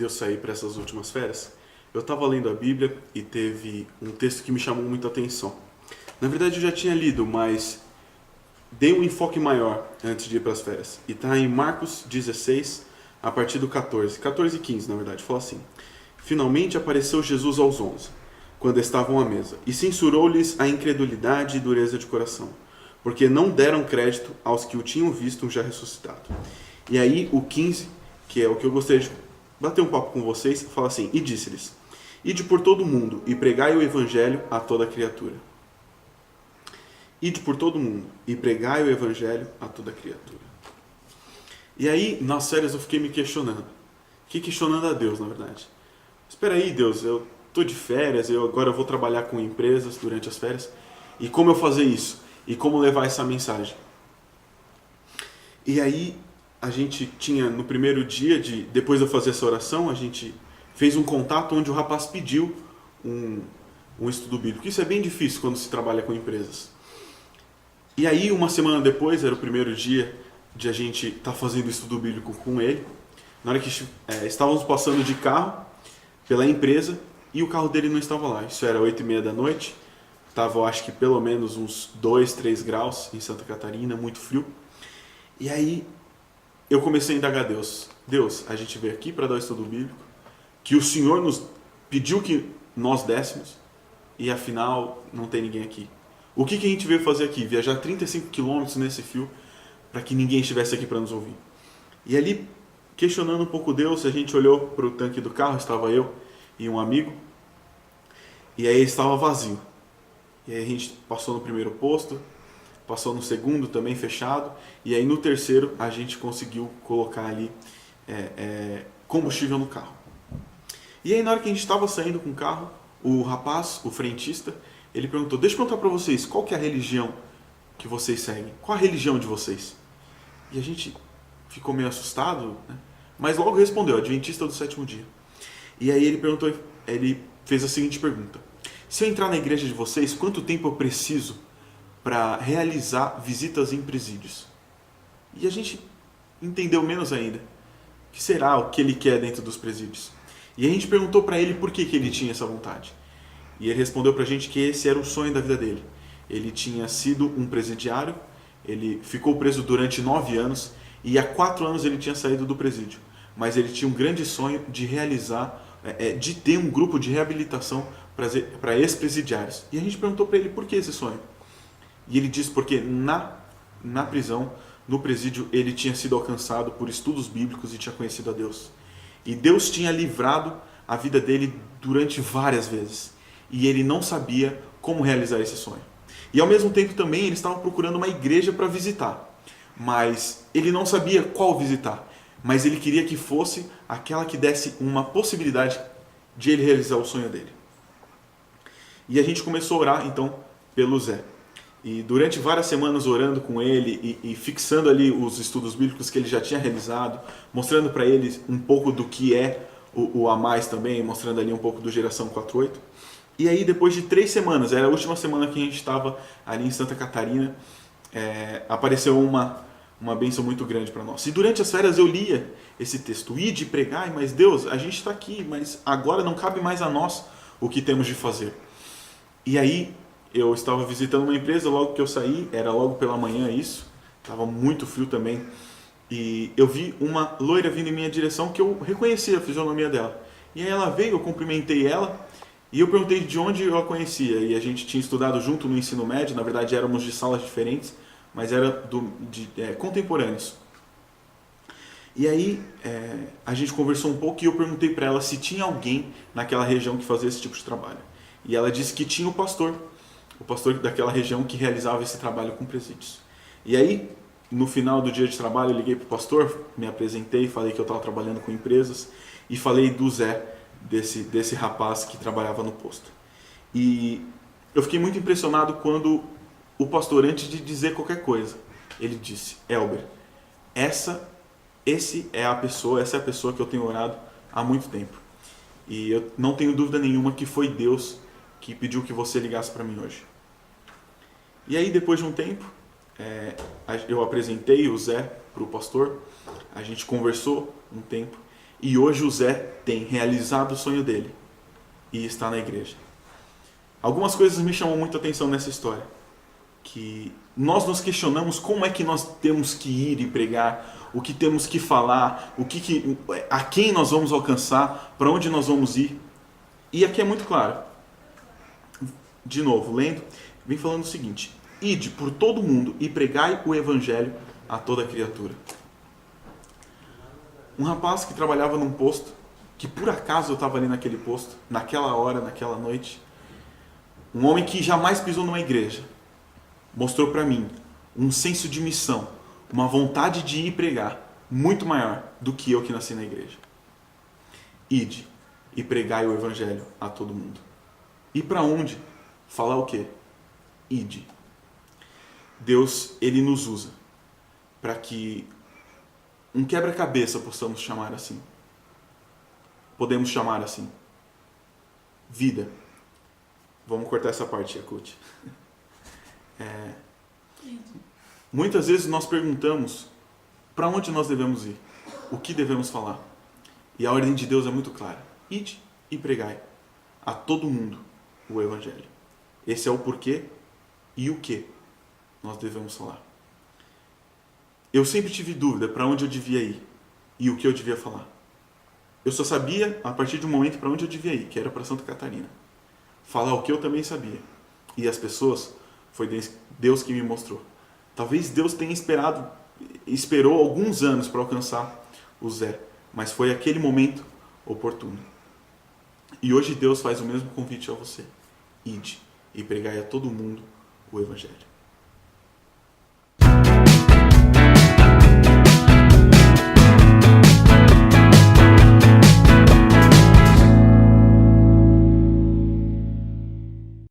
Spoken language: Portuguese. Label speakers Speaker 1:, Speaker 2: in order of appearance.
Speaker 1: de eu sair para essas últimas férias, eu estava lendo a Bíblia e teve um texto que me chamou muita atenção. Na verdade eu já tinha lido, mas dei um enfoque maior antes de ir para as férias. E está em Marcos 16, a partir do 14 e 15 na verdade, fala assim: Finalmente apareceu Jesus aos 11, quando estavam à mesa, e censurou-lhes a incredulidade e dureza de coração, porque não deram crédito aos que o tinham visto já ressuscitado. E aí o 15, que é o que eu gostaria de bater um papo com vocês, fala assim: E disse-lhes: Ide por todo o mundo e pregai o evangelho a toda criatura. Ide por todo o mundo e pregai o evangelho a toda criatura. E aí, nas férias, eu fiquei me questionando. Fiquei questionando a Deus, na verdade. Espera aí, Deus, eu tô de férias, eu agora vou trabalhar com empresas durante as férias. E como eu fazer isso? E como levar essa mensagem? E aí, a gente tinha, no primeiro dia, depois de eu fazer essa oração, a gente fez um contato onde o rapaz pediu um estudo bíblico. Isso é bem difícil quando se trabalha com empresas. E aí, uma semana depois, era o primeiro dia de a gente estar fazendo o estudo bíblico com ele. Na hora que estávamos passando de carro pela empresa e o carro dele não estava lá. Isso era 8h30 da noite. Estava, eu acho que pelo menos uns 2, 3 graus em Santa Catarina, muito frio. E aí eu comecei a indagar a Deus. Deus, a gente veio aqui para dar o estudo bíblico, que o Senhor nos pediu que nós dessemos, e afinal não tem ninguém aqui. O que a gente veio fazer aqui? Viajar 35 quilômetros nesse fio para que ninguém estivesse aqui para nos ouvir. E ali, questionando um pouco Deus, a gente olhou para o tanque do carro, estava eu e um amigo, e aí estava vazio. E aí a gente passou no primeiro posto, passou no segundo também fechado, e aí no terceiro a gente conseguiu colocar ali combustível no carro. E aí na hora que a gente estava saindo com o carro, o rapaz, o frentista, ele perguntou: deixa eu perguntar para vocês, qual que é a religião que vocês seguem? Qual a religião de vocês? E a gente ficou meio assustado, né? Mas logo respondeu: Adventista do sétimo dia. E aí ele fez a seguinte pergunta: se eu entrar na igreja de vocês, quanto tempo eu preciso para realizar visitas em presídios? E a gente entendeu menos ainda. O que será o que ele quer dentro dos presídios? E a gente perguntou para ele por que ele tinha essa vontade. E ele respondeu para a gente que esse era o sonho da vida dele. Ele tinha sido um presidiário, ele ficou preso durante 9 anos e há 4 anos ele tinha saído do presídio. Mas ele tinha um grande sonho de realizar, de ter um grupo de reabilitação para ex-presidiários. E a gente perguntou para ele por que esse sonho. E ele disse porque na prisão, no presídio, ele tinha sido alcançado por estudos bíblicos e tinha conhecido a Deus. E Deus tinha livrado a vida dele durante várias vezes. E ele não sabia como realizar esse sonho. E ao mesmo tempo também ele estava procurando uma igreja para visitar. Mas ele não sabia qual visitar. Mas ele queria que fosse aquela que desse uma possibilidade de ele realizar o sonho dele. E a gente começou a orar então pelo Zé. E durante várias semanas orando com ele e fixando ali os estudos bíblicos que ele já tinha realizado, mostrando para ele um pouco do que é o A Mais também, mostrando ali um pouco do Geração 48. E aí depois de 3 semanas, era a última semana que a gente estava ali em Santa Catarina, apareceu uma bênção muito grande para nós. E durante as férias eu lia esse texto: ide, pregai, mas Deus, a gente está aqui, mas agora não cabe mais a nós o que temos de fazer. E aí eu estava visitando uma empresa, logo que eu saí, era logo pela manhã isso, estava muito frio também, e eu vi uma loira vindo em minha direção que eu reconhecia a fisionomia dela. E aí ela veio, eu cumprimentei ela, e eu perguntei de onde eu a conhecia, e a gente tinha estudado junto no ensino médio, na verdade éramos de salas diferentes, mas era contemporâneos. E aí a gente conversou um pouco e eu perguntei para ela se tinha alguém naquela região que fazia esse tipo de trabalho. E ela disse que tinha o pastor daquela região que realizava esse trabalho com presídios. E aí, no final do dia de trabalho, eu liguei para o pastor, me apresentei, falei que eu estava trabalhando com empresas e falei do Zé, desse rapaz que trabalhava no posto. E eu fiquei muito impressionado quando o pastor, antes de dizer qualquer coisa, ele disse: Elber, essa é a pessoa que eu tenho orado há muito tempo. E eu não tenho dúvida nenhuma que foi Deus que pediu que você ligasse para mim hoje. E aí, depois de um tempo, eu apresentei o Zé para o pastor, a gente conversou um tempo, E hoje o Zé tem realizado o sonho dele e está na igreja. Algumas coisas me chamam muita atenção nessa história. Que nós nos questionamos como é que nós temos que ir e pregar, o que temos que falar, a quem nós vamos alcançar, para onde nós vamos ir. E aqui é muito claro. De novo, lendo, vem falando o seguinte: ide por todo mundo e pregai o evangelho a toda criatura. Um rapaz que trabalhava num posto, que por acaso eu estava ali naquele posto, naquela hora, naquela noite, um homem que jamais pisou numa igreja, mostrou para mim um senso de missão, uma vontade de ir pregar muito maior do que eu que nasci na igreja. Ide e pregai o evangelho a todo mundo. E para onde? Falar o quê? Ide. Deus, ele nos usa para que um quebra-cabeça possamos chamar assim. Podemos chamar assim. Vida. Vamos cortar essa parte, Yakut. Muitas vezes nós perguntamos para onde nós devemos ir, o que devemos falar. E a ordem de Deus é muito clara: ide e pregai a todo mundo o evangelho. Esse é o porquê e o que nós devemos falar. Eu sempre tive dúvida para onde eu devia ir e o que eu devia falar. Eu só sabia a partir de um momento para onde eu devia ir, que era para Santa Catarina. Falar o que eu também sabia. E as pessoas, foi Deus que me mostrou. Talvez Deus tenha esperou alguns anos para alcançar o Zé, mas foi aquele momento oportuno. E hoje Deus faz o mesmo convite a você: ide e pregai a todo mundo o evangelho.